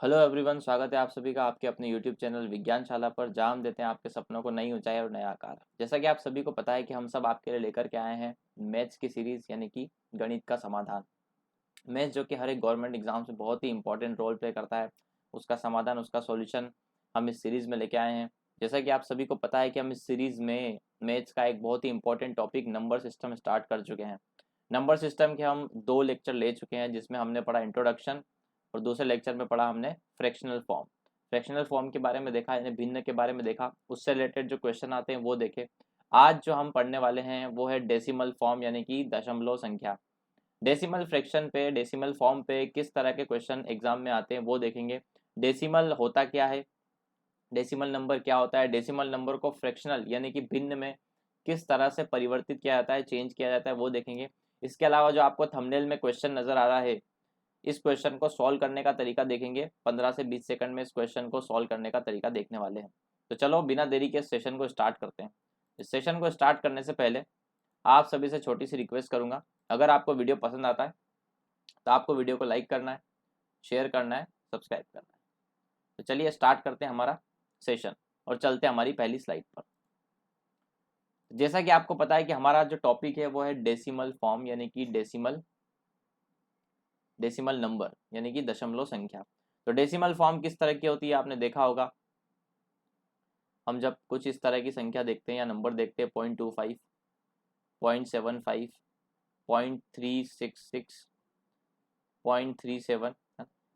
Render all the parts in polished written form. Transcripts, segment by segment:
Hello everyone, स्वागत है आप सभी का आपके अपने यूट्यूब चैनल विज्ञानशाला पर, जहां हम देते हैं आपके सपनों को नई ऊंचाई और नया आकार। जैसा कि आप सभी को पता है कि हम सब आपके लिए लेकर के आए हैं मैथ्स की सीरीज, यानी कि गणित का समाधान। मैथ्स जो कि हर एक गवर्नमेंट एग्जाम से बहुत ही इंपॉर्टेंट रोल प्ले करता है, उसका समाधान, उसका सॉल्यूशन हम इस सीरीज में लेके आए हैं। जैसा कि आप सभी को पता है कि हम इस सीरीज में मैथ्स का एक बहुत ही important topic number system start कर चुके हैं। नंबर सिस्टम के हम 2 लेक्चर ले चुके हैं, जिसमें हमने पढ़ा इंट्रोडक्शन और दूसरे लेक्चर में पढ़ा हमने फ्रैक्शनल फॉर्म। फ्रैक्शनल फॉर्म के बारे में देखा, यानी भिन्न के बारे में देखा, उससे रिलेटेड जो क्वेश्चन आते हैं वो देखे। आज जो हम पढ़ने वाले हैं वो है डेसिमल फॉर्म, यानी कि दशमलव संख्या। डेसिमल फ्रैक्शन पे, डेसिमल फॉर्म पे किस तरह के क्वेश्चन एग्जाम में आते हैं वो देखेंगे। डेसिमल होता क्या है, डेसिमल नंबर क्या होता है, डेसिमल नंबर को फ्रैक्शनल यानी कि भिन्न में किस तरह से परिवर्तित किया जाता है, चेंज किया जाता है, वो देखेंगे। इसके अलावा जो आपको थंबनेल में क्वेश्चन नजर आ रहा है, इस क्वेश्चन को सॉल्व करने का तरीका देखेंगे। 15 से 20 सेकंड में इस क्वेश्चन को सॉल्व करने का तरीका देखने वाले हैं। तो चलो बिना देरी के इस सेशन को स्टार्ट करते हैं। इस सेशन को स्टार्ट करने से पहले आप सभी से छोटी सी रिक्वेस्ट करूंगा, अगर आपको वीडियो पसंद आता है तो आपको वीडियो को लाइक करना है, शेयर करना है, सब्सक्राइब करना है। तो चलिए स्टार्ट करते हैं हमारा सेशन और चलते हैं हमारी पहली स्लाइड पर। जैसा कि आपको पता है कि हमारा जो टॉपिक है वो है डेसिमल फॉर्म, यानी कि डेसिमल नंबर, यानी कि दशमलव संख्या। तो डेसिमल फॉर्म किस तरह की होती है आपने देखा होगा। हम जब कुछ इस तरह की संख्या देखते हैं या नंबर देखते हैं, 0.25, 0.75, 0.366, 0.37,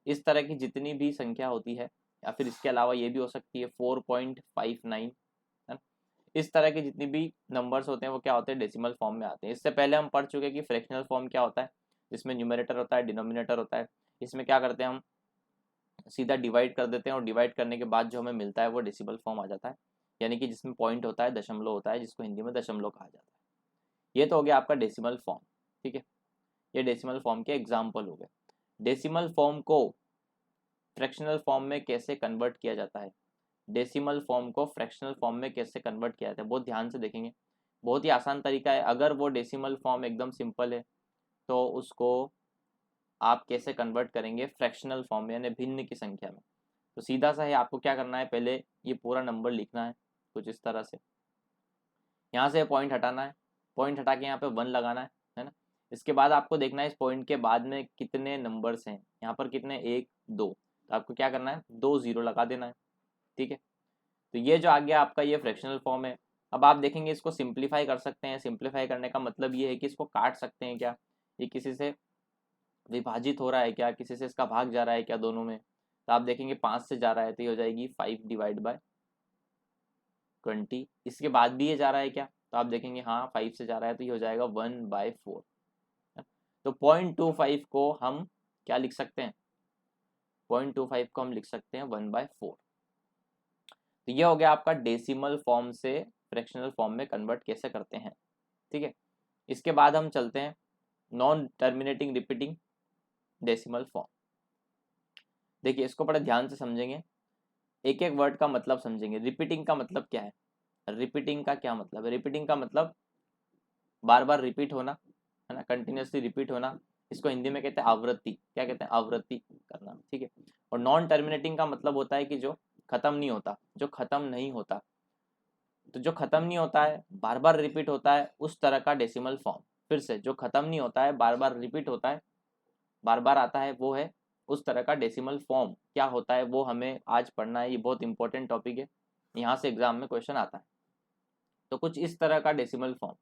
इस तरह की जितनी भी संख्या होती है, या फिर इसके अलावा ये भी हो सकती है 4.59, है। इस तरह के जितनी भी नंबर्स होते हैं वो क्या होते हैं, डेसिमल फॉर्म में आते हैं। इससे पहले हम पढ़ चुके हैं कि फ्रैक्शनल फॉर्म क्या होता है, जिसमें न्यूमरेटर होता है, डिनोमिनेटर होता है। इसमें क्या करते हैं, हम सीधा डिवाइड कर देते हैं और डिवाइड करने के बाद जो हमें मिलता है वो डेसिमल फॉर्म आ जाता है, यानी कि जिसमें पॉइंट होता है, दशमलव होता है, जिसको हिंदी में दशमलव कहा जाता है। ये तो हो गया आपका डेसिमल फॉर्म, ठीक है। ये डेसिमल फॉर्म के एग्जाम्पल हो गए। डेसिमल फॉर्म को फ्रैक्शनल फॉर्म में कैसे कन्वर्ट किया जाता है, डेसिमल फॉर्म को फ्रैक्शनल फॉर्म में कैसे कन्वर्ट किया जाता है, बहुत ध्यान से देखेंगे। बहुत ही आसान तरीका है। अगर वो डेसिमल फॉर्म एकदम सिंपल है तो उसको आप कैसे कन्वर्ट करेंगे फ्रैक्शनल फॉर्म में, यानी भिन्न की संख्या में। तो सीधा सा है, आपको क्या करना है, पहले ये पूरा नंबर लिखना है कुछ इस तरह से। यहाँ से पॉइंट हटाना है, पॉइंट हटा के यहाँ पे 1 लगाना है ना। इसके बाद आपको देखना है इस पॉइंट के बाद में कितने नंबर्स हैं, यहाँ पर कितने, 1 2, तो आपको क्या करना है, 2 0 लगा देना है, ठीक है। तो ये जो आ गया आपका, ये फ्रैक्शनल फॉर्म है। अब आप देखेंगे इसको सिंप्लीफाई कर सकते हैं। सिंप्लीफाई करने का मतलब ये है कि इसको काट सकते हैं क्या, ये किसी से विभाजित हो रहा है क्या, किसी से इसका भाग जा रहा है क्या, दोनों में। तो आप देखेंगे 5 से जा रहा है तो ये हो जाएगी 5/20। इसके बाद भी ये जा रहा है क्या, तो आप देखेंगे हाँ 5 से जा रहा है तो ये हो जाएगा 1/4। तो 0.25 को हम क्या लिख सकते हैं, 0.25 को हम लिख सकते हैं 1/4। तो ये हो गया आपका डेसिमल फॉर्म से फ्रैक्शनल फॉर्म में कन्वर्ट कैसे करते हैं, ठीक है। इसके बाद हम चलते हैं non terminating repeating decimal form. देखिए इसको बड़े ध्यान से समझेंगे, एक एक वर्ड का मतलब समझेंगे। रिपीटिंग का मतलब क्या है, रिपीटिंग का क्या मतलब है, रिपीटिंग का मतलब बार बार रिपीट होना, है ना, कंटिन्यूसली रिपीट होना। इसको हिंदी में कहते हैं आवृत्ति, क्या कहते हैं, आवृत्ति करना, ठीक है। और नॉन टर्मिनेटिंग का मतलब होता है कि जो खत्म नहीं होता, जो खत्म नहीं होता। तो जो खत्म नहीं होता है, बार बार रिपीट होता है, उस तरह का डेसिमल फॉर्म। फिर से, जो खत्म नहीं होता है, बार बार रिपीट होता है, बार बार आता है, वो है उस तरह का डेसिमल फॉर्म। क्या होता है वो हमें आज पढ़ना है, ये बहुत इंपॉर्टेंट टॉपिक है, यहाँ से एग्जाम में क्वेश्चन आता है। तो कुछ इस तरह का डेसिमल फॉर्म,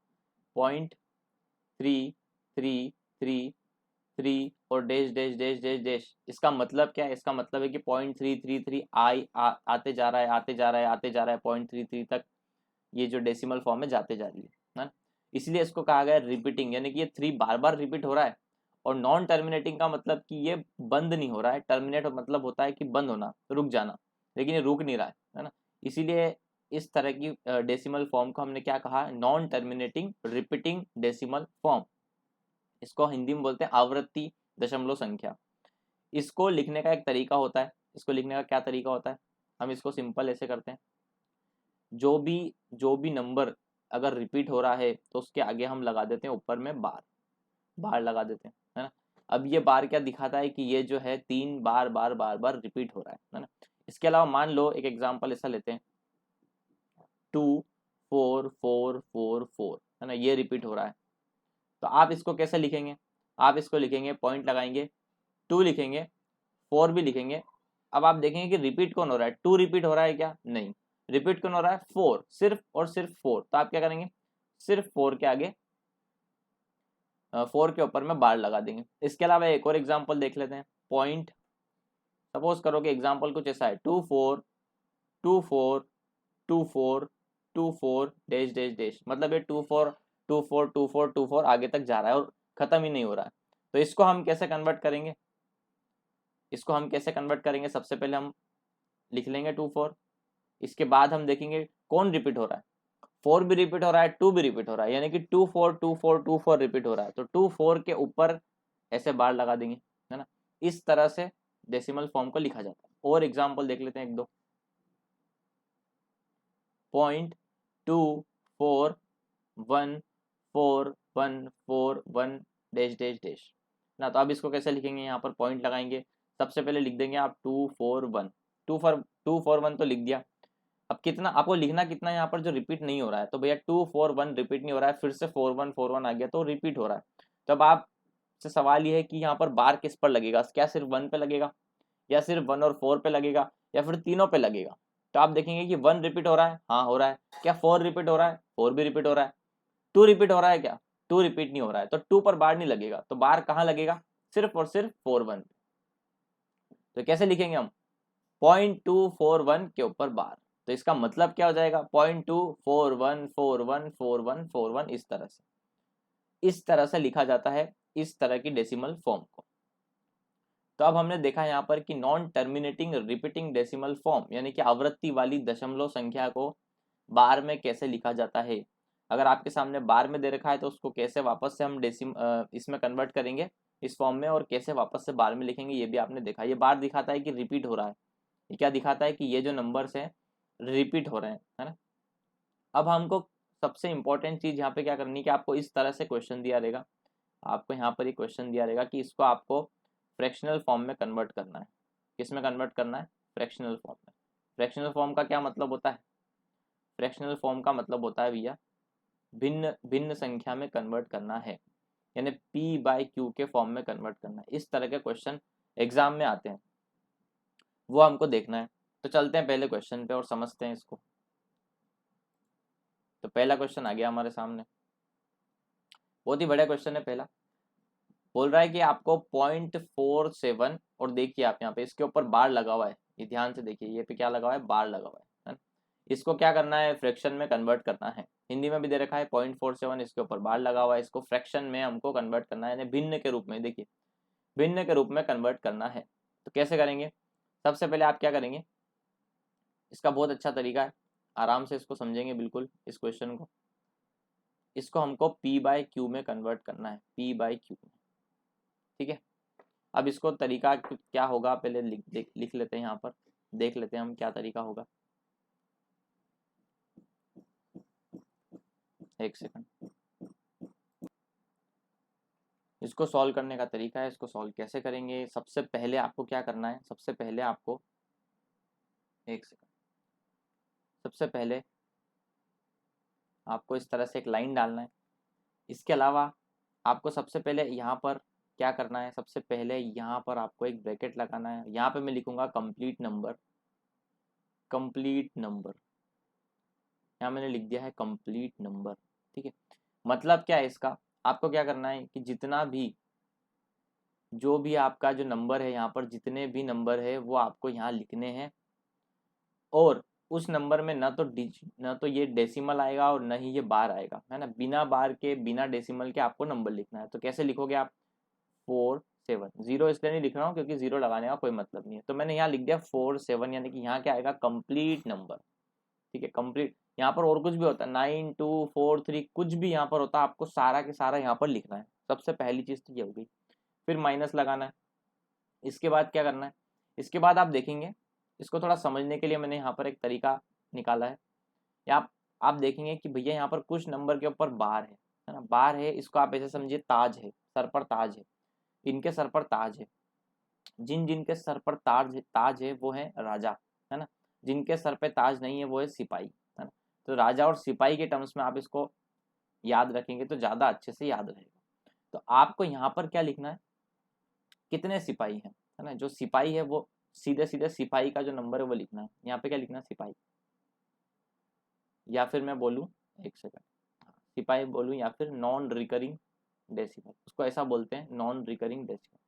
0.333 और dash dash dash dash dash. इसका मतलब क्या है, इसका मतलब है कि 0.333 आते जा रहा है, आते जा रहा है, आते जा रहा है, 0.33 तक ये जो डेसिमल फॉर्म में जाते जा रही है ना। इसलिए इसको कहा गया रिपीटिंग, यानी कि ये 3 बार बार रिपीट हो रहा है। और नॉन टर्मिनेटिंग का मतलब कि ये बंद नहीं हो रहा है। टर्मिनेट मतलब होता है कि बंद होना, रुक जाना, लेकिन ये रुक नहीं रहा है ना। इसीलिए इस तरह की डेसिमल फॉर्म को हमने क्या कहा, non terminating repeating decimal form. इसको हिंदी में बोलते हैं आवृत्ति दशमलव संख्या। इसको लिखने का एक तरीका होता है, इसको लिखने का क्या तरीका होता है, हम इसको सिंपल ऐसे करते हैं। जो भी नंबर अगर रिपीट हो रहा है तो उसके आगे हम लगा देते हैं ऊपर में बार, बार लगा देते हैं, है ना। अब ये बार क्या दिखाता है कि ये जो है 3 बार बार बार बार रिपीट हो रहा है ना। इसके अलावा मान लो एक एग्जांपल ऐसा लेते हैं, 2 4 4 4 4 है ना, ये रिपीट हो रहा है। तो आप इसको कैसे लिखेंगे, आप इसको लिखेंगे, पॉइंट लगाएंगे, 2 लिखेंगे, 4 भी लिखेंगे। अब आप देखेंगे कि रिपीट कौन हो रहा है, 2 रिपीट हो रहा है क्या, नहीं। रिपीट कौन हो रहा है, 4, सिर्फ और सिर्फ 4। तो आप क्या करेंगे, सिर्फ 4 के आगे 4 के ऊपर में बार लगा देंगे। इसके अलावा एक और एग्जाम्पल देख लेते हैं, पॉइंट, सपोज करो कि एग्जाम्पल कुछ ऐसा है, 2 4 डैश डैश डैश, मतलब ये 2 4 आगे तक जा रहा है और खत्म ही नहीं हो रहा है। तो इसको हम कैसे कन्वर्ट करेंगे, इसको हम कैसे कन्वर्ट करेंगे, सबसे पहले हम लिख लेंगे 2 4। इसके बाद हम देखेंगे कौन रिपीट हो रहा है, 4 भी रिपीट हो रहा है, 2 भी रिपीट हो रहा है, यानी कि 2 4 रिपीट हो रहा है। तो 2 4 के ऊपर ऐसे बार लगा देंगे, है ना। इस तरह से डेसिमल फॉर्म को लिखा जाता है। और एग्जाम्पल देख लेते हैं एक दो, 0.2414141 डैश डैश डैश ना। तो अब इसको कैसे लिखेंगे, यहाँ पर पॉइंट लगाएंगे, सबसे पहले लिख देंगे आप 241 तो लिख दिया। अब कितना आपको लिखना, कितना यहाँ पर जो रिपीट नहीं हो रहा है, तो भैया 241 रिपीट नहीं हो रहा है, फिर से 4141 आ गया तो रिपीट हो रहा है। तो अब आप से सवाल ये है कि यहाँ पर बार किस पर लगेगा, क्या सिर्फ 1 पे लगेगा, या सिर्फ 1 और 4 पे लगेगा, या फिर तीनों पे लगेगा। तो आप देखेंगे कि 1 रिपीट हो रहा है, हाँ हो रहा है, क्या 4 रिपीट हो रहा है, 4 भी रिपीट हो रहा है, 2 रिपीट हो रहा है क्या, 2 रिपीट नहीं हो रहा है, तो 2 पर बार नहीं लगेगा। तो बार कहाँ लगेगा, सिर्फ और सिर्फ 41। तो कैसे लिखेंगे हम, 0.241 के ऊपर बार। तो इसका मतलब क्या हो जाएगा, 0.241414141, इस तरह से लिखा जाता है, इस तरह की डेसिमल फॉर्म को। तो अब हमने देखा यहाँ पर कि non terminating repeating decimal form, यानी कि आवृत्ति वाली दशमलव संख्या को बार में कैसे लिखा जाता है। अगर आपके सामने बार में दे रखा है तो उसको कैसे वापस से हम इसमें कन्वर्ट करेंगे इस फॉर्म में, और कैसे वापस से बार में लिखेंगे ये भी आपने देखा। ये बार दिखाता है कि रिपीट हो रहा है, ये क्या दिखाता है कि ये जो नंबर्स हैं रिपीट हो रहे हैं, है ना। अब हमको सबसे इंपॉर्टेंट चीज यहाँ पे क्या करनी है कि आपको इस तरह से क्वेश्चन दिया रहेगा, आपको यहाँ पर एक क्वेश्चन दिया रहेगा कि इसको आपको फ्रैक्शनल फॉर्म में कन्वर्ट करना है। किस में कन्वर्ट करना है, फ्रैक्शनल फॉर्म में। फ्रैक्शनल फॉर्म का क्या मतलब होता है, फ्रैक्शनल फॉर्म का मतलब होता है भैया भिन्न भिन्न संख्या में कन्वर्ट करना है, यानी p/q के फॉर्म में कन्वर्ट करना है। इस तरह के क्वेश्चन एग्जाम में आते हैं, वो हमको देखना है। तो चलते हैं पहले क्वेश्चन पे और समझते हैं इसको। तो पहला क्वेश्चन आ गया हमारे सामने, बहुत ही बढ़िया क्वेश्चन है। पहला बोल रहा है कि आपको 0.47, और देखिए आप यहाँ पे इसके ऊपर बार लगा हुआ है, ये ध्यान से देखिए, ये पे क्या लगा हुआ है, बार लगा हुआ है ना? इसको क्या करना है, फ्रैक्शन में कन्वर्ट करना है। हिंदी में भी दे रखा है 0.47, इसके ऊपर बार लगा हुआ है, इसको फ्रैक्शन में हमको कन्वर्ट करना है, यानी भिन्न के रूप में। देखिए भिन्न के रूप में कन्वर्ट करना है, तो कैसे करेंगे, सबसे पहले आप क्या करेंगे, इसका बहुत अच्छा तरीका है, आराम से इसको समझेंगे बिल्कुल इस क्वेश्चन को। इसको हमको p/q में कन्वर्ट करना है, p/q में, ठीक है। अब इसको तरीका क्या होगा, पहले लिख लेते हैं यहाँ पर, देख लेते हैं हम क्या तरीका होगा। एक सेकंड, इसको सॉल्व करने का तरीका है, इसको सॉल्व कैसे करेंगे। सबसे पहले आपको क्या करना है, सबसे पहले आपको, एक सेकंड, सबसे पहले आपको इस तरह से एक लाइन डालना है। इसके अलावा आपको सबसे पहले यहाँ पर क्या करना है, सबसे पहले यहाँ पर आपको एक ब्रैकेट लगाना है। यहाँ पे मैं लिखूंगा कंप्लीट नंबर, कंप्लीट नंबर, यहाँ मैंने लिख दिया है कंप्लीट नंबर, ठीक है। मतलब क्या है इसका, आपको क्या करना है कि जितना भी, जो भी आपका जो नंबर है, यहाँ पर जितने भी नंबर है वो आपको यहाँ लिखने हैं, और उस नंबर में ना तो ये डेसिमल आएगा और ना ही ये बार आएगा, है ना। बिना बार के, बिना डेसिमल के आपको नंबर लिखना है। तो कैसे लिखोगे आप, 4 7, जीरो इसलिए नहीं लिख रहा हूँ क्योंकि जीरो लगाने का कोई मतलब नहीं है, तो मैंने यहाँ लिख दिया 4 7, यानी कि यहाँ क्या आएगा, कंप्लीट नंबर, ठीक है, कंप्लीट। यहाँ पर और कुछ भी होता है, 9 2 4 3, कुछ भी यहाँ पर होता है, आपको सारा के सारा यहाँ पर लिखना है। सबसे पहली चीज तो ये हो गई। फिर माइनस लगाना है। इसके बाद क्या करना है, इसके बाद आप देखेंगे, इसको थोड़ा समझने के लिए मैंने यहाँ पर एक तरीका निकाला है। या आप देखेंगे कि भैया यहाँ पर कुछ नंबर के ऊपर बार है ना, बार है, इसको आप ऐसे समझिए ताज है, सर पर ताज है। इनके सर पर ताज है, जिन जिनके सर पर ताज है वो है राजा, है ना। जिनके सर पे ताज नहीं है वो है सिपाही, है ना। तो राजा और सिपाही के टर्म्स में आप इसको याद रखेंगे तो ज़्यादा अच्छे से याद रहेगा। तो आपको यहाँ पर क्या लिखना है, कितने सिपाही हैं, है ना। जो सिपाही है वो सीधे सीधे सिपाही का जो नंबर है वो लिखना है। यहाँ पे क्या लिखना है, सिपाही, या फिर मैं बोलूँ, एक सेकंड, सिपाही बोलूँ या फिर नॉन रिकरिंग डेसिमल, उसको ऐसा बोलते हैं नॉन रिकरिंग डेसिमल,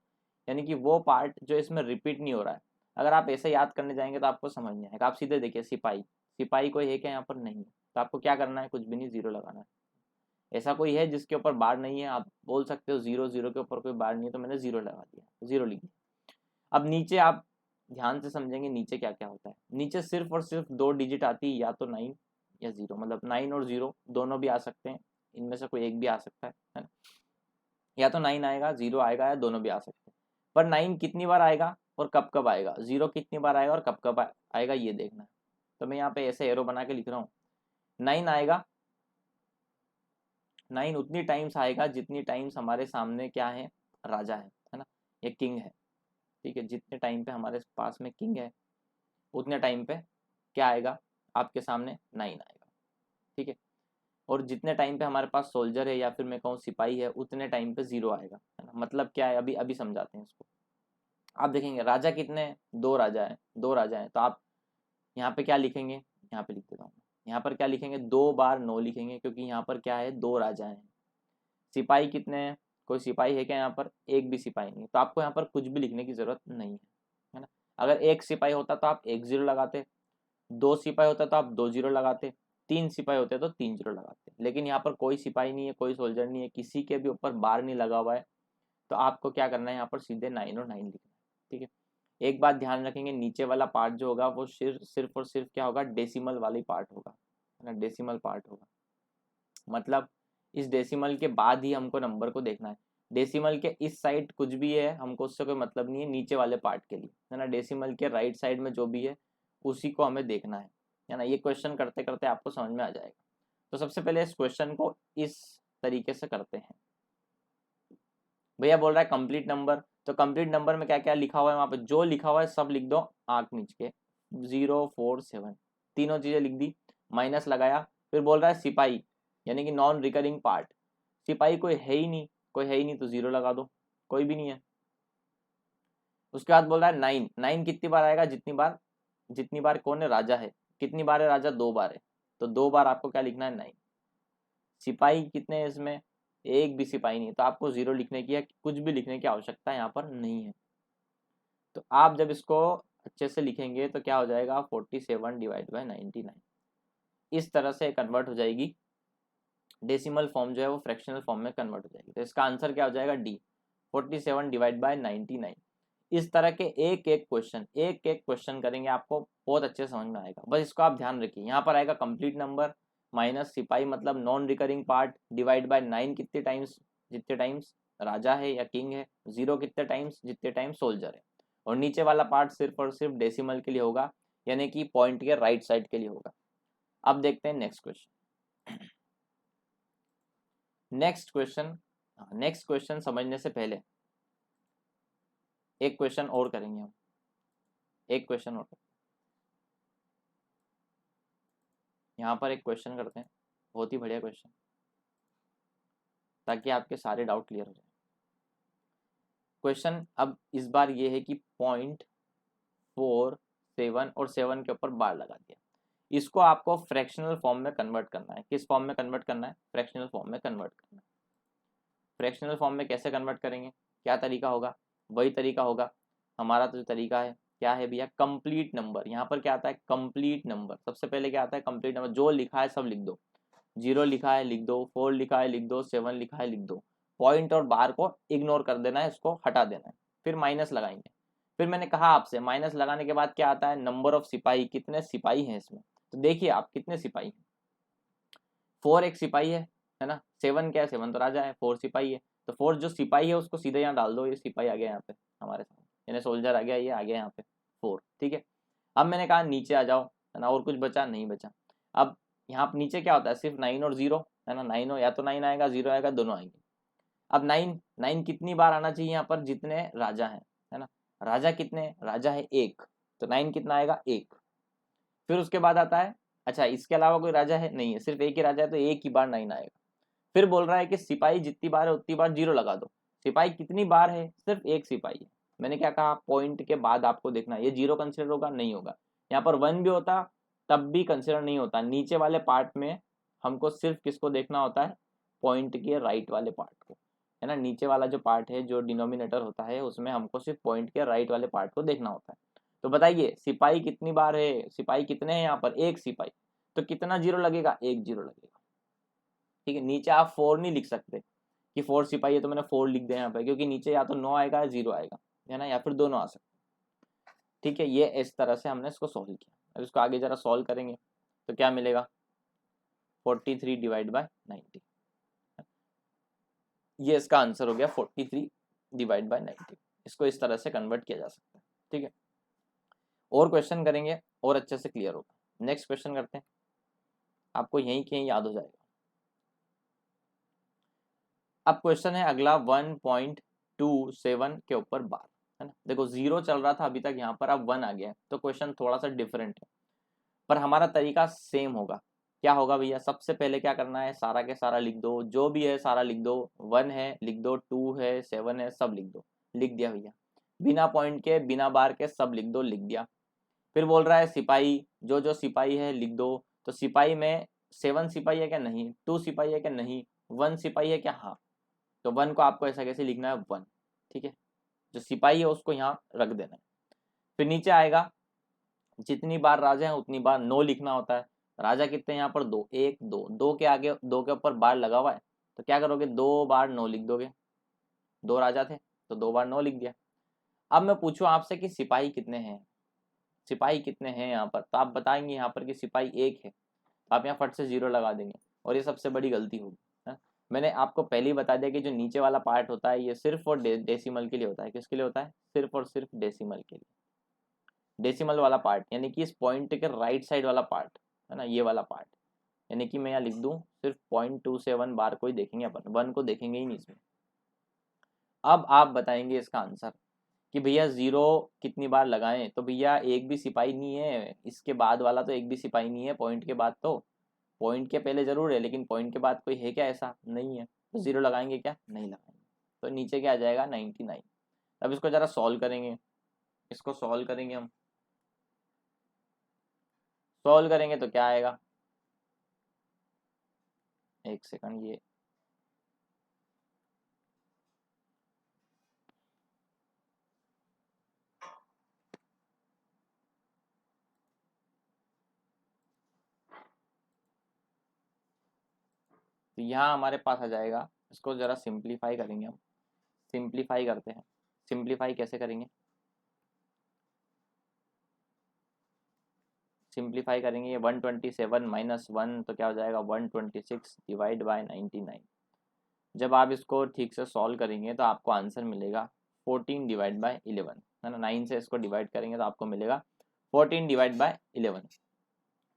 यानी कि वो पार्ट जो इसमें रिपीट नहीं हो रहा है। अगर आप ऐसे याद करने जाएंगे तो आपको समझ नहीं आएगा। आप सीधे देखिए सिपाही, सिपाही कोई है क्या यहाँ पर, नहीं है, तो आपको क्या करना है, कुछ भी नहीं, जीरो लगाना है। ऐसा कोई है जिसके ऊपर बार नहीं है, आप बोल सकते हो जीरो, जीरो के ऊपर कोई बार नहीं है, तो मैंने जीरो लगा दिया, जीरो लिख दिया। अब नीचे आप ध्यान से समझेंगे नीचे क्या क्या होता है। नीचे सिर्फ और सिर्फ दो डिजिट आती है, या तो 9 या 0, मतलब 9 और 0 दोनों भी आ सकते हैं, इनमें से कोई एक भी आ सकता है ना। या तो 9 आएगा, 0 आएगा, या दोनों भी आ सकते हैं। पर 9 कितनी बार आएगा और कब कब आएगा, 0 कितनी बार आएगा और कब कब आएगा, ये देखना है। तो मैं यहाँ पे ऐसे एरो बना के लिख रहा हूँ, 9 आएगा, 9 उतनी टाइम्स आएगा जितनी टाइम्स हमारे सामने क्या है, राजा है ना, ये किंग है, ठीक है। जितने टाइम पे हमारे पास में किंग है उतने टाइम पे क्या आएगा, आपके सामने 9 आएगा, ठीक है। और जितने टाइम पे हमारे पास सोल्जर है या फिर मैं कहूँ सिपाही है, उतने टाइम पे 0 आएगा, है ना। मतलब क्या है, अभी अभी समझाते हैं इसको। आप देखेंगे राजा कितने हैं, दो राजा है, दो राजा है, तो आप यहाँ पे क्या लिखेंगे, यहाँ पे लिख देता हूँ, यहाँ पर क्या लिखेंगे, 2 बार 9 लिखेंगे, क्योंकि यहाँ पर क्या है, दो राजा हैं। सिपाही कितने हैं, कोई सिपाही है क्या यहाँ पर, एक भी सिपाही नहीं, तो आपको यहाँ पर कुछ भी लिखने की जरूरत नहीं है ना। अगर एक सिपाही होता तो आप 1 0 लगाते, दो सिपाही होता तो आप 2 0 लगाते, तीन सिपाही होते तो 3 0 लगाते। लेकिन यहाँ पर कोई सिपाही नहीं है, कोई सोल्जर नहीं है, किसी के भी ऊपर बार नहीं लगा हुआ है, तो आपको क्या करना है, यहाँ पर सीधे 9 और 9 लिखना है, ठीक है। एक बात ध्यान रखेंगे, नीचे वाला पार्ट जो होगा वो सिर्फ और सिर्फ क्या होगा, डेसिमल वाली पार्ट होगा, है ना, डेसिमल पार्ट होगा। मतलब इस डेसिमल के बाद ही हमको नंबर को देखना है। डेसिमल के इस साइड कुछ भी है हमको उससे कोई मतलब नहीं है, नीचे वाले पार्ट के लिए, है ना। डेसिमल के राइट साइड में जो भी है उसी को हमें देखना है ना। ये क्वेश्चन करते करते आपको समझ में आ जाएगा। तो सबसे पहले इस क्वेश्चन को इस तरीके से करते हैं। भैया बोल रहा है कंप्लीट नंबर, तो कंप्लीट नंबर में क्या क्या लिखा हुआ है, वहां पे जो लिखा हुआ है सब लिख दो, आंख मीच के 0 4 7 तीनों चीजें लिख दी, माइनस लगाया। फिर बोल रहा है सिपाही, यानी कि नॉन रिकरिंग पार्ट, सिपाही कोई है ही नहीं, कोई है ही नहीं तो 0 लगा दो, कोई भी नहीं है। उसके बाद बोल रहा है 9, 9 कितनी बार आएगा, जितनी बार कौन है, राजा है, कितनी बार है राजा, 2 बार है, तो 2 बार आपको क्या लिखना है, 9। सिपाही कितने हैं इसमें, एक भी सिपाही नहीं, तो आपको 0 लिखने की या कुछ भी लिखने की आवश्यकता यहाँ पर नहीं है। तो आप जब इसको अच्छे से लिखेंगे तो क्या हो जाएगा, 47 डिवाइड बाई 99, इस तरह से कन्वर्ट हो जाएगी। डेसिमल फॉर्म जो है वो फ्रैक्शनल फॉर्म में कन्वर्ट हो जाएगी। तो इसका आंसर क्या हो जाएगा, डी, 47 डिवाइड बाय 99। इस तरह के एक एक क्वेश्चन करेंगे, आपको बहुत अच्छे समझ में आएगा। बस इसको आप ध्यान रखिए, यहाँ पर आएगा कंप्लीट नंबर माइनस सिपाही मतलब non recurring part, divide by 9 कितने टाइम्स, जितने टाइम्स राजा है या किंग है, 0 कितने टाइम्स, जितने टाइम्स सोल्जर है, और नीचे वाला पार्ट सिर्फ और सिर्फ डेसिमल के लिए होगा, यानी कि पॉइंट के राइट साइड के लिए होगा। अब देखते हैं नेक्स्ट क्वेश्चन। नेक्स्ट क्वेश्चन समझने से पहले एक क्वेश्चन और करेंगे हम, एक क्वेश्चन और यहाँ पर एक क्वेश्चन करते हैं, बहुत ही बढ़िया क्वेश्चन, ताकि आपके सारे डाउट क्लियर हो जाए। क्वेश्चन अब इस बार ये है कि 0.4 7 और 7 के ऊपर बार लगा दिया, इसको आपको फ्रैक्शनल फॉर्म में कन्वर्ट करना है। किस फॉर्म में कन्वर्ट करना है, फ्रैक्शनल फॉर्म में कन्वर्ट करना है। फ्रैक्शनल फॉर्म में कैसे कन्वर्ट करेंगे, क्या तरीका होगा, वही तरीका होगा हमारा। तो जो तरीका है क्या है भैया, कंप्लीट नंबर। यहाँ पर क्या आता है, कंप्लीट नंबर। सबसे पहले क्या आता है, कंप्लीट नंबर, जो लिखा है सब लिख दो, 0 लिखा है लिख दो, 4 लिखा है लिख दो, 7 लिखा है लिख दो। पॉइंट और बार को इग्नोर कर देना है, इसको हटा देना है। फिर माइनस लगाएंगे। फिर मैंने कहा आपसे माइनस लगाने के बाद क्या आता है, नंबर ऑफ सिपाही, कितने सिपाही हैं इसमें। तो देखिए आप कितने सिपाही हैं, 4 एक सिपाही है ना, 7 क्या है, 7 तो राजा है, 4 सिपाही है। तो 4 जो सिपाही है उसको सीधे यहाँ डाल दो, ये सिपाही आ गया यहाँ पे हमारे सामने, यानी सोल्जर आ गया, ये आ गया यहाँ पे 4, ठीक है। अब मैंने कहा नीचे आ जाओ, है ना, और कुछ बचा नहीं बचा। अब यहाँ नीचे क्या होता है, सिर्फ 9 और 0, है ना, 9 हो या तो 9 आएगा, 0 आएगा, दोनों आएंगे। अब 9 कितनी बार आना चाहिए यहाँ पर, जितने राजा हैं, है ना। राजा कितने, राजा है 1, तो 9 कितना आएगा 1। फिर उसके बाद आता है, अच्छा इसके अलावा कोई राजा है, नहीं है, सिर्फ एक ही राजा है, तो एक ही बार 9 आएगा। फिर बोल रहा है कि सिपाही जितनी बार है उतनी बार 0 लगा दो। सिपाही कितनी बार है, सिर्फ एक सिपाही है। मैंने क्या कहा, पॉइंट के बाद आपको देखना है, ये 0 कंसिडर होगा, नहीं होगा। यहाँ पर 1 भी होता तब भी कंसिडर नहीं होता। नीचे वाले पार्ट में हमको सिर्फ किसको देखना होता है, पॉइंट के राइट वाले पार्ट को, है ना। नीचे वाला जो पार्ट है, जो डिनोमिनेटर होता है, उसमें हमको सिर्फ पॉइंट के राइट वाले पार्ट को देखना होता है। तो बताइए सिपाही कितनी बार है, सिपाही कितने हैं यहाँ पर, एक सिपाही, तो कितना 0 लगेगा, एक 0 लगेगा। ठीक है, नीचे आप 4 नहीं लिख सकते कि 4 सिपाही है तो मैंने 4 लिख दिया यहाँ पे, क्योंकि नीचे या तो 9 आएगा या 0 आएगा, है ना, या फिर दोनों आ सकते। ठीक है, ये इस तरह से हमने इसको सॉल्व किया। अब इसको आगे जरा सॉल्व करेंगे तो क्या मिलेगा, 43 डिवाइड बाय 90। ये इसका आंसर हो गया 43 डिवाइड बाय 90। इसको इस तरह से कन्वर्ट किया जा सकता है। ठीक है, और क्वेश्चन करेंगे और अच्छे से क्लियर होगा। नेक्स्ट क्वेश्चन करते हैं, आपको यहीं के यहीं याद हो जाएगा। अब क्वेश्चन है अगला 1.27 के ऊपर बार, है ना। देखो 0 चल रहा था अभी तक, यहाँ पर अब 1 आ गया है, तो क्वेश्चन थोड़ा सा डिफरेंट है, पर हमारा तरीका सेम होगा। क्या होगा भैया, सबसे पहले क्या करना है, सारा के सारा लिख दो, जो भी है सारा लिख दो। 1 है लिख दो, 2 है, 7 है, सब लिख दो। लिख दिया भैया, बिना पॉइंट के बिना बार के सब लिख दो, लिख दिया। फिर बोल रहा है सिपाही, जो जो सिपाही है लिख दो। तो सिपाही में 7 सिपाही है क्या, नहीं। 2 सिपाही है क्या, नहीं। 1 सिपाही है क्या, हाँ। तो 1 को आपको ऐसा कैसे लिखना है, 1। ठीक है, जो सिपाही है उसको यहाँ रख देना है। फिर नीचे आएगा, जितनी बार राजा है उतनी बार 9 लिखना होता है। राजा कितने हैं यहाँ पर, 2, 1 2, 2 के आगे 2 के ऊपर बार लगा हुआ है, तो क्या करोगे, 2 बार 9 लिख दोगे। 2 राजा थे तो 2 बार 9 लिख दिया। अब मैं पूछूं आपसे कि सिपाही कितने हैं, सिपाही कितने हैं यहाँ पर, तो आप बताएंगे यहाँ पर कि सिपाही 1 है, तो आप यहाँ फट से 0 लगा देंगे, और ये सबसे बड़ी गलती होगी, है। मैंने आपको पहले ही बता दिया कि जो नीचे वाला पार्ट होता है ये सिर्फ और डेसिमल के लिए होता है। किसके लिए होता है, सिर्फ और सिर्फ डेसिमल के लिए। डेसिमल वाला पार्ट यानी कि इस पॉइंट के राइट साइड वाला पार्ट, है ना, ये वाला पार्ट। यानी कि मैं यहाँ लिख दूं, सिर्फ 0.27 बार को ही देखेंगे अपन, 1 को देखेंगे ही नहीं इसमें। अब आप बताएंगे इसका आंसर कि भैया 0 कितनी बार लगाएं, तो भैया एक भी सिपाही नहीं है, इसके बाद वाला तो एक भी सिपाही नहीं है, पॉइंट के बाद तो। पॉइंट के पहले जरूर है लेकिन पॉइंट के बाद कोई है क्या, ऐसा नहीं है, तो 0 लगाएंगे क्या, नहीं लगाएंगे। तो नीचे क्या आ जाएगा, 99। अब इसको जरा सॉल्व करेंगे, इसको सॉल्व करेंगे हम। सॉल्व करेंगे तो क्या आएगा, एक सेकंड, ये तो यहाँ हमारे पास आ जाएगा। इसको ज़रा सिंप्लीफाई करेंगे हम, सिंप्लीफाई करते हैं। सिंप्लीफाई कैसे करेंगे, सिंप्लीफाई करेंगे, ये 127 माइनस 1 तो क्या हो जाएगा, 126 डिवाइड बाय 99। जब आप इसको ठीक से सॉल्व करेंगे तो आपको आंसर मिलेगा 14 डिवाइड बाय 11, है ना। 9 से इसको डिवाइड करेंगे तो आपको मिलेगा 14 डिवाइड बाय 11।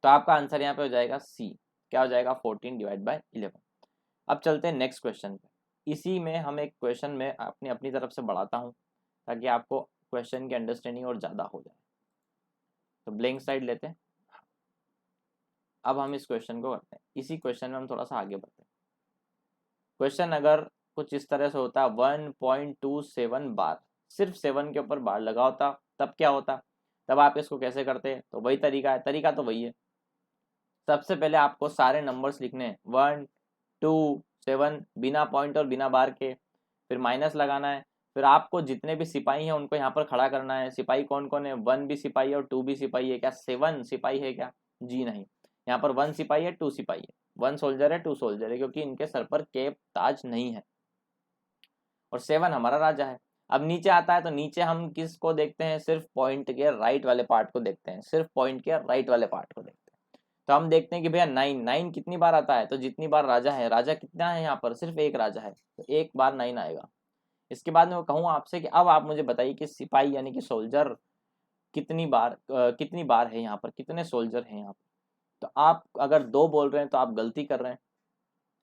तो आपका आंसर यहाँ पे हो जाएगा सी, क्या हो जाएगा, 14 डिवाइड बाय 11। अब चलते हैं नेक्स्ट क्वेश्चन पे। इसी में हम एक क्वेश्चन में अपनी अपनी तरफ से बढ़ाता हूँ ताकि आपको क्वेश्चन की अंडरस्टैंडिंग और ज़्यादा हो जाए। तो ब्लैंक स्लाइड लेते हैं। अब हम इस क्वेश्चन को करते हैं, इसी क्वेश्चन में हम थोड़ा सा आगे बढ़ते हैं। क्वेश्चन अगर कुछ इस तरह से होता, 1.27 बार, सिर्फ 7 के ऊपर बार लगा होता, तब क्या होता, तब आप इसको कैसे करते, तो वही तरीका है, तरीका तो वही है। सबसे पहले आपको सारे नंबर्स लिखने हैं, 1 2 7 बिना पॉइंट और बिना बार के, फिर माइनस लगाना है। फिर आपको जितने भी सिपाही हैं उनको यहाँ पर खड़ा करना है। सिपाही कौन कौन है, 1 भी सिपाही है और 2 भी सिपाही है। क्या 7 सिपाही है क्या, जी नहीं। यहाँ पर 1 सिपाही है, 2 सिपाही है, 1 सोल्जर है, 2 सोल्जर है, क्योंकि इनके सर पर कैप ताज नहीं है, और 7 हमारा राजा है। अब नीचे आता है तो नीचे हम किसको देखते हैं, सिर्फ पॉइंट के राइट वाले पार्ट को देखते हैं, सिर्फ पॉइंट के राइट वाले पार्ट को देखते हैं। तो हम देखते हैं कि भैया 9 कितनी बार आता है, तो जितनी बार राजा है, राजा कितना है यहाँ पर, सिर्फ एक राजा है, तो एक बार 9 आएगा। इसके बाद में कहूँ आपसे कि अब आप मुझे बताइए कि सिपाही यानी कि सोल्जर कितनी बार है यहाँ पर, कितने सोल्जर हैं यहाँ पर। तो आप अगर 2 बोल रहे हैं तो आप गलती कर रहे हैं,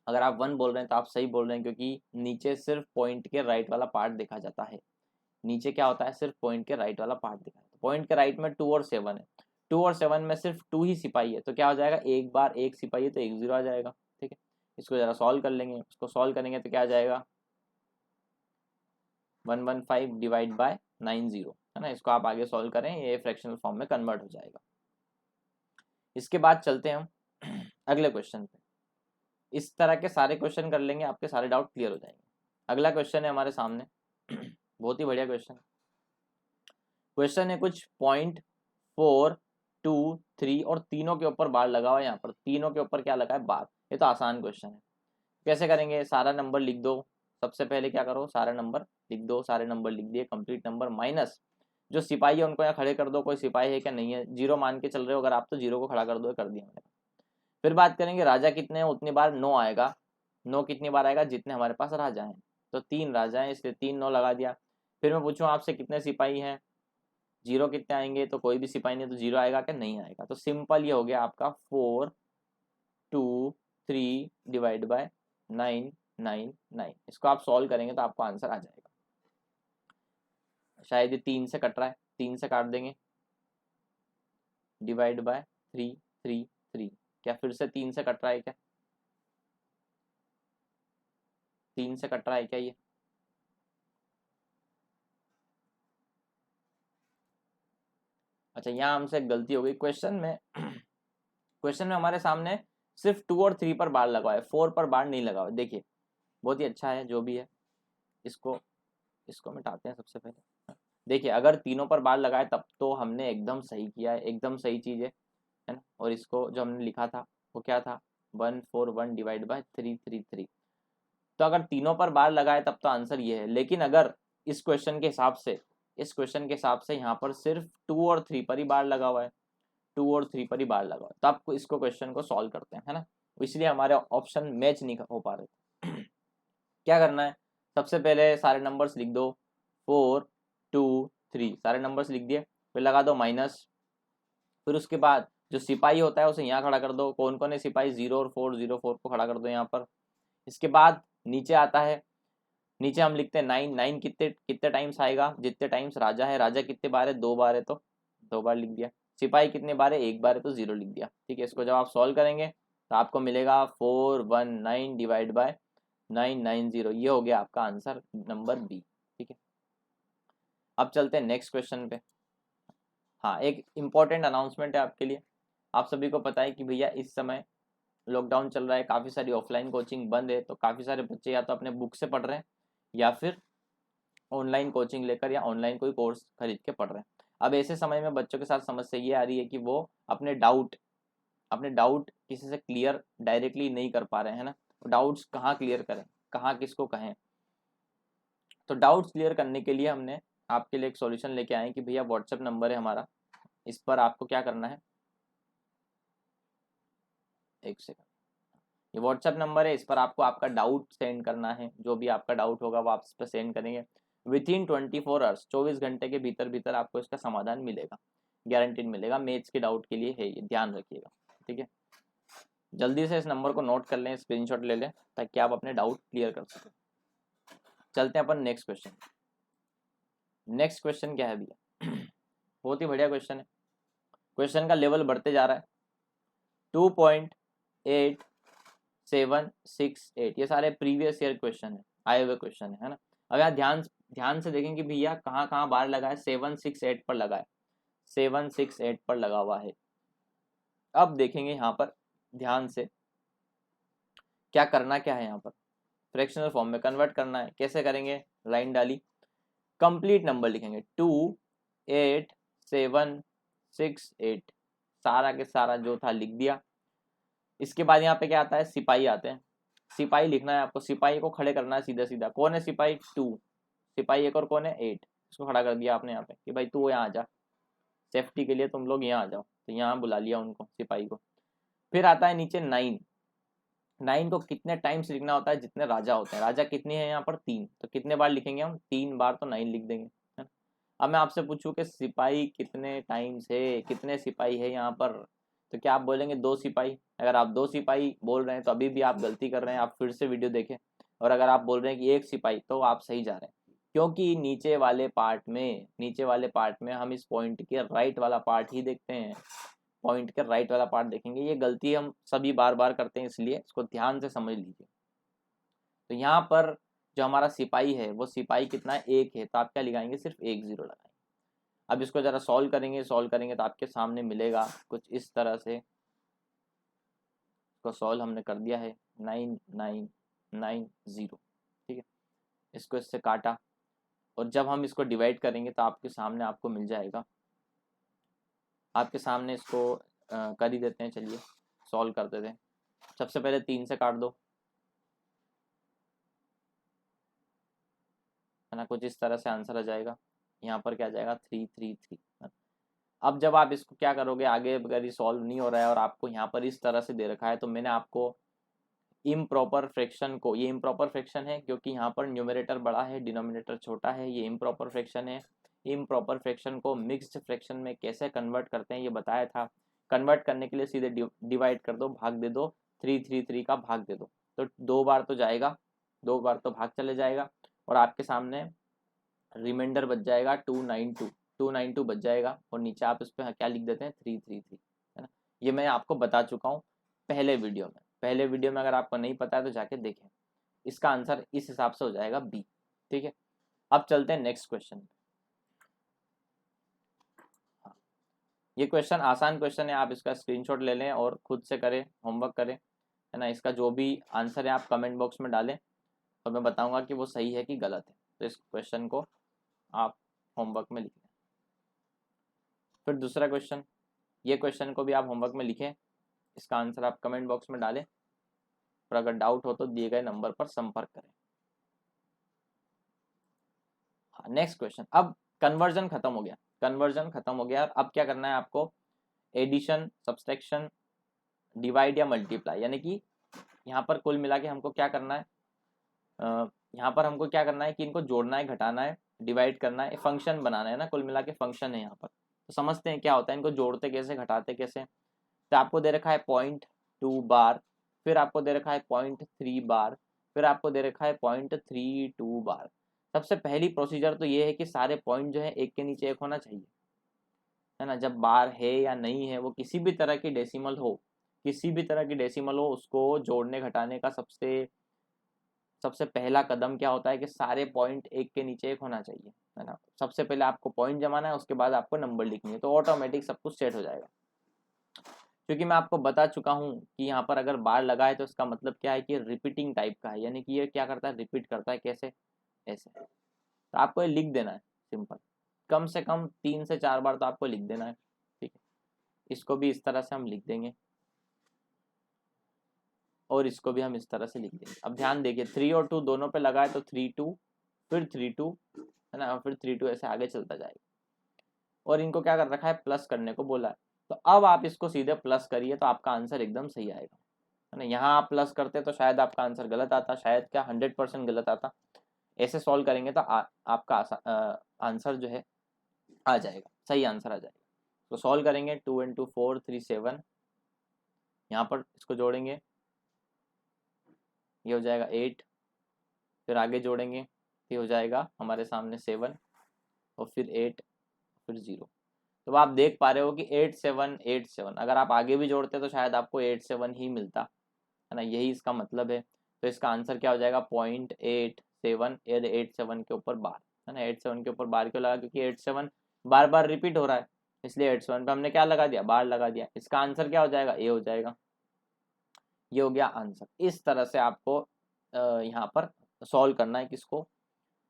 अगर आप 1 बोल रहे हैं तो आप सही बोल रहे हैं, क्योंकि नीचे सिर्फ पॉइंट के राइट वाला पार्ट देखा जाता है। नीचे क्या होता है, सिर्फ पॉइंट के राइट वाला पार्ट दिखा है। पॉइंट के राइट में 2 और 7 है, 2 और 7 में सिर्फ 2 ही सिपाही है, तो क्या हो जाएगा, एक बार एक सिपाही है तो एक 0 आ जाएगा। ठीक है, इसको जरा सॉल्व कर लेंगे। इसको सॉल्व करेंगे तो क्या आ जाएगा, 115 डिवाइड बाय 90, है ना। इसको आप आगे सॉल्व करें, ये फ्रैक्शनल फॉर्म में कन्वर्ट हो जाएगा। इसके बाद चलते हैं हम अगले क्वेश्चन पे। इस तरह के सारे क्वेश्चन कर लेंगे, आपके सारे डाउट क्लियर हो जाएंगे। अगला क्वेश्चन है हमारे सामने बहुत ही बढ़िया क्वेश्चन। क्वेश्चन है कुछ 0.4, 2, 3 और तीनों के ऊपर बार लगा हुआ है। यहाँ पर तीनों के ऊपर क्या लगा है, बार। ये तो आसान क्वेश्चन है। कैसे करेंगे, सारा नंबर लिख दो। सबसे पहले क्या करो, सारे नंबर लिख दो। सारे नंबर लिख दिए, कंप्लीट नंबर माइनस जो सिपाही है उनको यहाँ खड़े कर दो। कोई सिपाही है क्या, नहीं है। 0 मान के चल रहे हो अगर आप, तो 0 को खड़ा कर दो, कर दिया मैंने। फिर बात करेंगे राजा कितने हैं, उतनी बार 9 आएगा। 9 कितनी बार आएगा, जितने हमारे पास राजा हैं। तो 3 राजा हैं, इसलिए 3 9 लगा दिया। फिर मैं पूछूं आपसे कितने सिपाही हैं, 0 कितने आएंगे, तो कोई भी सिपाही नहीं, तो 0 आएगा क्या, नहीं आएगा। तो सिंपल ये हो गया आपका 4, 2, 3 डिवाइड बाय 9, 9, 9। इसको आप सॉल्व करेंगे तो आपको आंसर आ जाएगा। शायद ये 3 से कट रहा है, 3 से काट देंगे, डिवाइड बाय 3, 3, 3। क्या फिर से 3 से कट रहा है क्या, 3 से कट रहा है क्या ये, अच्छा यहाँ हमसे गलती हो गई क्वेश्चन में। क्वेश्चन में हमारे सामने सिर्फ 2 और 3 पर बार लगा है, 4 पर बार नहीं लगा हुआ। देखिए बहुत ही अच्छा है जो भी है। इसको इसको मिटाते हैं सबसे पहले। देखिए अगर तीनों पर बार लगाए तब तो हमने एकदम सही किया है, एकदम सही चीज़ है ना। और इसको जो हमने लिखा था वो क्या था, 141 डिवाइड बाय 333। तो अगर तीनों पर बार लगाए तब तो आंसर ये है। लेकिन अगर इस क्वेश्चन के हिसाब से, इस क्वेश्चन के हिसाब से यहाँ पर सिर्फ 2 और 3 पर ही बार लगा हुआ है, 2 और 3 पर ही बार लगा हुआ है, तो आपको इसको क्वेश्चन को सॉल्व करते हैं, है ना। इसलिए हमारे ऑप्शन मैच नहीं हो पा रहे। क्या करना है, सबसे पहले सारे नंबर्स लिख दो, 4, 2, 3 सारे नंबर्स लिख दिए। फिर लगा दो माइनस। फिर उसके बाद जो सिपाही होता है उसे यहाँ खड़ा कर दो। कौन कौन है सिपाही, 0 और 4, 0 4 को खड़ा कर दो यहाँ पर। इसके बाद नीचे आता है, नीचे हम लिखते हैं 9, 9 कितने कितने टाइम्स आएगा, जितने टाइम्स राजा है। राजा कितने बार है, 2 बार है, तो 2 बार लिख दिया। सिपाही कितने बार है, 1 बार है, तो 0 लिख दिया। ठीक है, इसको जब आप सॉल्व करेंगे तो आपको मिलेगा 419 डिवाइड बाय 990। ये हो गया आपका आंसर नंबर बी। ठीक है, अब चलते हैं नेक्स्ट क्वेश्चन पे। हाँ, एक इम्पॉर्टेंट अनाउंसमेंट है आपके लिए। आप सभी को पता है कि भैया इस समय लॉकडाउन चल रहा है, काफ़ी सारी ऑफलाइन कोचिंग बंद है, तो काफ़ी सारे बच्चे या तो अपने बुक से पढ़ रहे हैं या फिर ऑनलाइन कोचिंग लेकर या ऑनलाइन कोई कोर्स खरीद के पढ़ रहे हैं। अब ऐसे समय में बच्चों के साथ समस्या ये आ रही है कि वो अपने डाउट किसी से क्लियर डायरेक्टली नहीं कर पा रहे हैं, ना। डाउट्स कहाँ क्लियर करें, कहाँ किसको कहें। तो डाउट्स क्लियर करने के लिए हमने आपके लिए एक सॉल्यूशन लेके आए हैं कि भैया व्हाट्सएप नंबर है हमारा, इस पर आपको क्या करना है, एक सेकंड, ये व्हाट्सएप नंबर है, इस पर आपको आपका डाउट सेंड करना है। जो भी आपका डाउट होगा वो आप इस पर सेंड करेंगे। विथिन 24 आवर्स, 24 घंटे के भीतर भीतर आपको इसका समाधान मिलेगा, गारंटीड मिलेगा। मैथ्स के डाउट के लिए है ये, ध्यान रखिएगा। ठीक है, जल्दी से इस नंबर को नोट कर लें, स्क्रीनशॉट ले लें, ताकि आप अपने डाउट क्लियर कर सकें। चलते हैं अपन नेक्स्ट क्वेश्चन। नेक्स्ट क्वेश्चन क्या है भैया, बहुत ही बढ़िया क्वेश्चन है। क्वेश्चन का लेवल बढ़ते जा रहा है। 2.8768, ये सारे प्रीवियस ईयर क्वेश्चन है, आए हुए क्वेश्चन है ना। अब यहाँ ध्यान ध्यान से देखेंगे भैया कहाँ कहाँ बार लगा है, 768 पर लगा है, 768 पर लगा हुआ है। अब देखेंगे यहाँ पर ध्यान से क्या करना, क्या है यहाँ पर फ्रैक्शनल फॉर्म में कन्वर्ट करना है। कैसे करेंगे, लाइन डाली, कंप्लीट नंबर लिखेंगे 28768, सारा के सारा जो था लिख दिया। इसके बाद यहाँ पे क्या आता है, सिपाही आते हैं। सिपाही लिखना है आपको, सिपाही को खड़े करना है सीधा सीधा। कौन है सिपाही, 2 सिपाही, एक और कौन है, 8। इसको खड़ा कर दिया आपने यहाँ पे कि भाई तू यहाँ आ जा, सेफ्टी के लिए तुम लोग यहाँ आ जाओ, तो यहाँ बुला लिया उनको, सिपाही को। फिर आता है नीचे 9। 9 को कितने टाइम्स लिखना होता है, जितने राजा होते हैं। राजा कितने हैं यहाँ पर, 3, तो कितने बार लिखेंगे हम, 3 बार, तो 9 लिख देंगे, है ना। अब मैं आपसे पूछूं कि सिपाही कितने टाइम्स है, कितने सिपाही है यहाँ पर, तो क्या आप बोलेंगे 2 सिपाही? अगर आप 2 सिपाही बोल रहे हैं तो अभी भी आप गलती कर रहे हैं, आप फिर से वीडियो देखें। और अगर आप बोल रहे हैं कि 1 सिपाही, तो आप सही जा रहे हैं, क्योंकि नीचे वाले पार्ट में हम इस पॉइंट के राइट वाला पार्ट ही देखते हैं, पॉइंट के राइट वाला पार्ट देखेंगे। ये गलती हम सभी बार बार करते हैं, इसलिए इसको ध्यान से समझ लीजिए। तो यहाँ पर जो हमारा सिपाही है वो सिपाही कितना है? 1 है, तो आप क्या लगाएंगे? सिर्फ 1 0 लगाएंगे। अब इसको जरा सॉल्व करेंगे तो आपके सामने मिलेगा कुछ इस तरह से। इसको सॉल्व हमने कर दिया है, 9990। ठीक है, इसको इससे काटा, और जब हम इसको डिवाइड करेंगे तो आपके सामने आपको मिल जाएगा। आपके सामने इसको कर ही देते हैं, चलिए सॉल्व कर देते हैं। सबसे पहले 3 से काट दो, है ना, कुछ इस तरह से आंसर आ जाएगा। यहाँ पर क्या आ जाएगा? 333। अब जब आप इसको क्या करोगे आगे, अगर ये सॉल्व नहीं हो रहा है और आपको यहाँ पर इस तरह से दे रखा है, तो मैंने आपको इम्प्रॉपर फ्रैक्शन को, ये इम्प्रॉपर फ्रैक्शन है क्योंकि यहाँ पर न्यूमरेटर बड़ा है डिनोमिनेटर छोटा है, ये इम्प्रॉपर फ्रैक्शन है। इम्प्रॉपर फ्रैक्शन को मिक्स्ड फ्रैक्शन में कैसे कन्वर्ट करते हैं ये बताया था। कन्वर्ट करने के लिए सीधे डिवाइड कर दो, भाग दे दो, 333 का भाग दे दो, तो 2 बार तो जाएगा, 2 बार तो भाग चले जाएगा, और आपके सामने रिमाइंडर बच जाएगा 292 बच जाएगा, और नीचे आप इस पर क्या लिख देते हैं? 333, है ना। ये मैं आपको बता चुका हूँ पहले वीडियो में अगर आपको नहीं पता है तो जाके देखें। इसका आंसर इस हिसाब से हो जाएगा बी। ठीक है, अब चलते हैं नेक्स्ट क्वेश्चन। हाँ, ये क्वेश्चन आसान क्वेश्चन है, आप इसका स्क्रीनशॉट ले लें और खुद से करें, होमवर्क करें, है ना। इसका जो भी आंसर है आप कमेंट बॉक्स में डालें, तो मैं बताऊंगा कि वो सही है कि गलत है। तो इस क्वेश्चन को आप होमवर्क में लिखें। फिर दूसरा क्वेश्चन, ये क्वेश्चन को भी आप होमवर्क में लिखें, इसका आंसर आप कमेंट बॉक्स में डालें, और अगर डाउट हो तो दिए गए नंबर पर संपर्क करें। हाँ, नेक्स्ट क्वेश्चन। अब कन्वर्जन खत्म हो गया, और अब क्या करना है आपको? एडिशन, सब्सट्रैक्शन, डिवाइड या मल्टीप्लाई, यानी कि यहाँ पर कुल मिला के हमको क्या करना है? यहाँ पर हमको क्या करना है कि इनको जोड़ना है, घटाना है, डिवाइड करना है, फंक्शन बनाना है ना, कुल मिला के फंक्शन है यहाँ पर। तो समझते हैं क्या होता है, इनको जोड़ते कैसे, घटाते कैसे। तो आपको दे रखा है 0.2 बार, फिर आपको दे रखा है 0.3 बार, फिर आपको दे रखा है 0.32 बार। सबसे पहली प्रोसीजर तो ये है कि सारे पॉइंट जो है एक के नीचे एक होना चाहिए, है ना। जब बार है या नहीं है, वो किसी भी तरह की डेसिमल हो, उसको जोड़ने घटाने का सबसे पहला कदम क्या होता है कि सारे पॉइंट एक के नीचे एक होना चाहिए, है ना। सबसे पहले आपको पॉइंट जमाना है, उसके बाद आपको नंबर लिखनी है, तो ऑटोमेटिक सब कुछ सेट हो जाएगा। क्योंकि मैं आपको बता चुका हूँ कि यहाँ पर अगर बार लगा है तो इसका मतलब क्या है कि रिपीटिंग टाइप का है, यानी कि ये क्या करता है? रिपीट करता है। कैसे? ऐसे। तो आपको ये लिख देना है, सिंपल, कम से कम 3 से 4 बार तो आपको लिख देना है। ठीक है, इसको भी इस तरह से हम लिख देंगे, और इसको भी हम इस तरह से लिख देंगे। अब ध्यान देखिए, 3 और 2 दोनों पे लगा है, तो 3 2, फिर 3 2, है ना, और फिर 3 2 ऐसे आगे चलता जाएगा। और इनको क्या कर रखा है? प्लस करने को बोला है। तो अब आप इसको सीधे प्लस करिए तो आपका आंसर एकदम सही आएगा, है ना। यहाँ आप प्लस करते तो शायद आपका आंसर गलत आता, शायद क्या 100% गलत आता। ऐसे सॉल्व करेंगे तो आपका आंसर जो है आ जाएगा, सही आंसर आ जाएगा। तो सॉल्व करेंगे, 2 × 4 3 7, यहाँ पर इसको जोड़ेंगे, ये हो जाएगा 8, फिर आगे जोड़ेंगे, ये हो जाएगा हमारे सामने 7, और फिर 8, फिर 0। तो आप देख पा रहे हो कि 8 7 8 7, अगर आप आगे भी जोड़ते तो शायद आपको 8 7 ही मिलता, है ना, यही इसका मतलब है। तो इसका आंसर क्या हो जाएगा? 0.87, 8 7 के ऊपर बार, है ना। 8 7 के ऊपर बार क्यों लगा? क्योंकि 8 7 बार बार रिपीट हो रहा है, इसलिए 8 7 पे हमने क्या लगा दिया? बार लगा दिया। इसका आंसर क्या हो जाएगा? ए हो जाएगा। ये हो गया आंसर। इस तरह से आपको यहाँ पर सॉल्व करना है, किसको?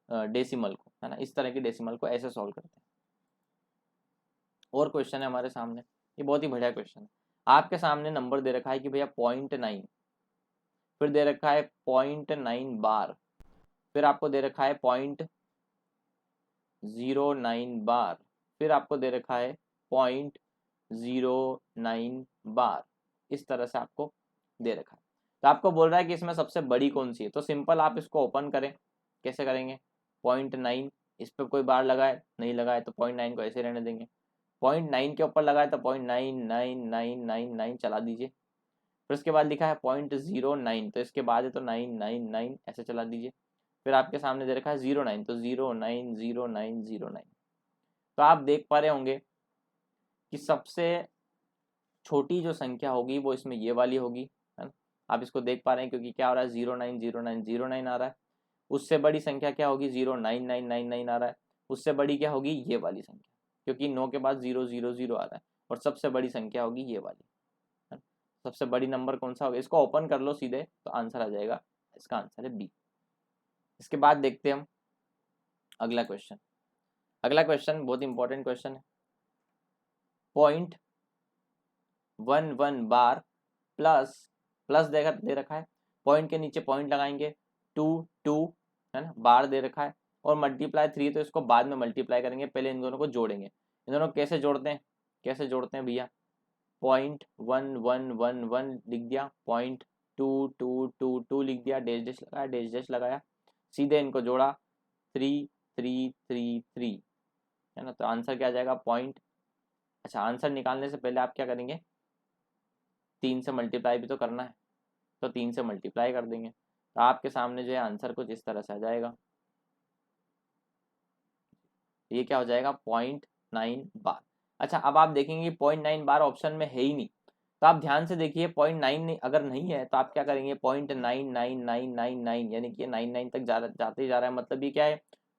डेसिमल को, है ना। इस तरह की डेसिमल को ऐसे सॉल्व करते हैं। और क्वेश्चन है हमारे सामने, ये बहुत ही बढ़िया क्वेश्चन है। आपके सामने नंबर दे रखा है कि भैया 0.9, फिर दे रखा है 0.9 बार, फिर आपको दे रखा है 0.09 बार, फिर आपको दे रखा है 0.09 बार। इस तरह से आपको दे रखा है। तो आपको बोल रहा है कि इसमें सबसे बड़ी कौन सी है। तो सिंपल आप इसको ओपन करें। कैसे करेंगे? 0.9, इस पर कोई बार लगाए नहीं लगाए तो 0.9 को ऐसे रहने देंगे। 0.9 के ऊपर लगाए तो 0.99999 चला दीजिए। फिर उसके बाद लिखा है 0.09, तो इसके बाद है तो 999 ऐसे चला दीजिए। फिर आपके सामने दे रखा है 09, तो 090909। तो आप देख पा रहे होंगे कि सबसे छोटी जो संख्या होगी वो इसमें ये वाली होगी, है ना। आप इसको देख पा रहे हैं क्योंकि क्या हो रहा है 090909 आ रहा है। उससे बड़ी संख्या क्या होगी 09999 आ रहा है। उससे बड़ी क्या होगी ये वाली संख्या, क्योंकि 9 के बाद 000 आ रहा है। और सबसे बड़ी संख्या होगी ये वाली, है ना। सबसे बड़ी नंबर कौन सा होगा, इसको ओपन कर लो सीधे तो आंसर आ जाएगा। इसका आंसर है बी। इसके बाद देखते हैं हम अगला क्वेश्चन। अगला क्वेश्चन बहुत इंपॉर्टेंट क्वेश्चन है। 0.11 बार प्लस प्लस दे रखा है, पॉइंट के नीचे पॉइंट लगाएंगे, 2 है ना, बार दे रखा है और मल्टीप्लाई 3, तो इसको बाद में मल्टीप्लाई करेंगे, पहले इन दोनों को जोड़ेंगे। इन दोनों को कैसे जोड़ते हैं, कैसे जोड़ते हैं भैया, 0.1111 लिख दिया, 0.2222 लिख दिया, डैश डैश लगाया, डैश डैश लगाया, सीधे इनको जोड़ा, 3333, है ना। तो आंसर क्या आ जाएगा पॉइंट। अच्छा, आंसर निकालने से पहले आप क्या करेंगे, 3 से मल्टीप्लाई भी तो करना है, तो 3 से मल्टीप्लाई कर देंगे। तो आपके सामने जो है आंसर कुछ इस तरह से आ जाएगा। ये क्या हो जाएगा 0.9 बार। अच्छा, अब आप देखेंगे 0.9 बार ऑप्शन में है ही नहीं, तो आप ध्यान से देखिए 0.9 अगर नहीं है तो आप क्या करेंगे 0.99999, यानी कि 99 तक जाते ही जा रहा है, मतलब ये क्या है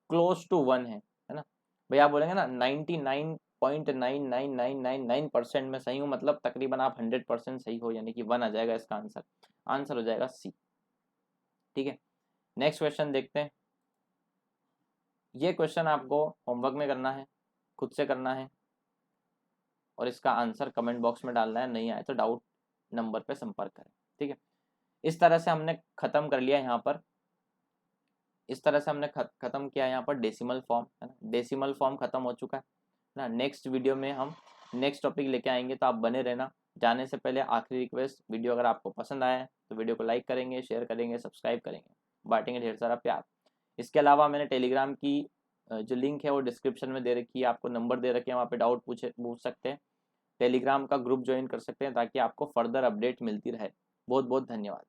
क्लोज टू 1 है ना। भैया आप बोलेंगे ना 99.99999% में सही हूँ, मतलब तकरीबन आप 100% सही हो, यानी कि 1 आ जाएगा इसका आंसर। आंसर हो जाएगा सी। ठीक है, नेक्स्ट क्वेश्चन देखते हैं। ये क्वेश्चन आपको होमवर्क में करना है, खुद से करना है, और इसका आंसर कमेंट बॉक्स में डालना है। नहीं आए तो डाउट नंबर पे संपर्क करें। ठीक है, इस तरह से हमने खत्म कर लिया यहाँ पर, इस तरह से हमने खत्म किया यहाँ पर डेसिमल फॉर्म, है ना। डेसिमल फॉर्म खत्म हो चुका है ना। नेक्स्ट वीडियो में हम नेक्स्ट टॉपिक लेके आएंगे, तो आप बने रहना। जाने से पहले आखिरी रिक्वेस्ट, वीडियो अगर आपको पसंद आया है तो वीडियो को लाइक करेंगे, शेयर करेंगे, सब्सक्राइब करेंगे, बांटेंगे ढेर सारा प्यार। इसके अलावा मैंने टेलीग्राम की जो लिंक है वो डिस्क्रिप्शन में दे रखी है, आपको नंबर दे रखे हैं, वहाँ पे डाउट पूछ सकते हैं। टेलीग्राम का ग्रुप ज्वाइन कर सकते हैं ताकि आपको फर्दर अपडेट मिलती रहे। बहुत बहुत धन्यवाद।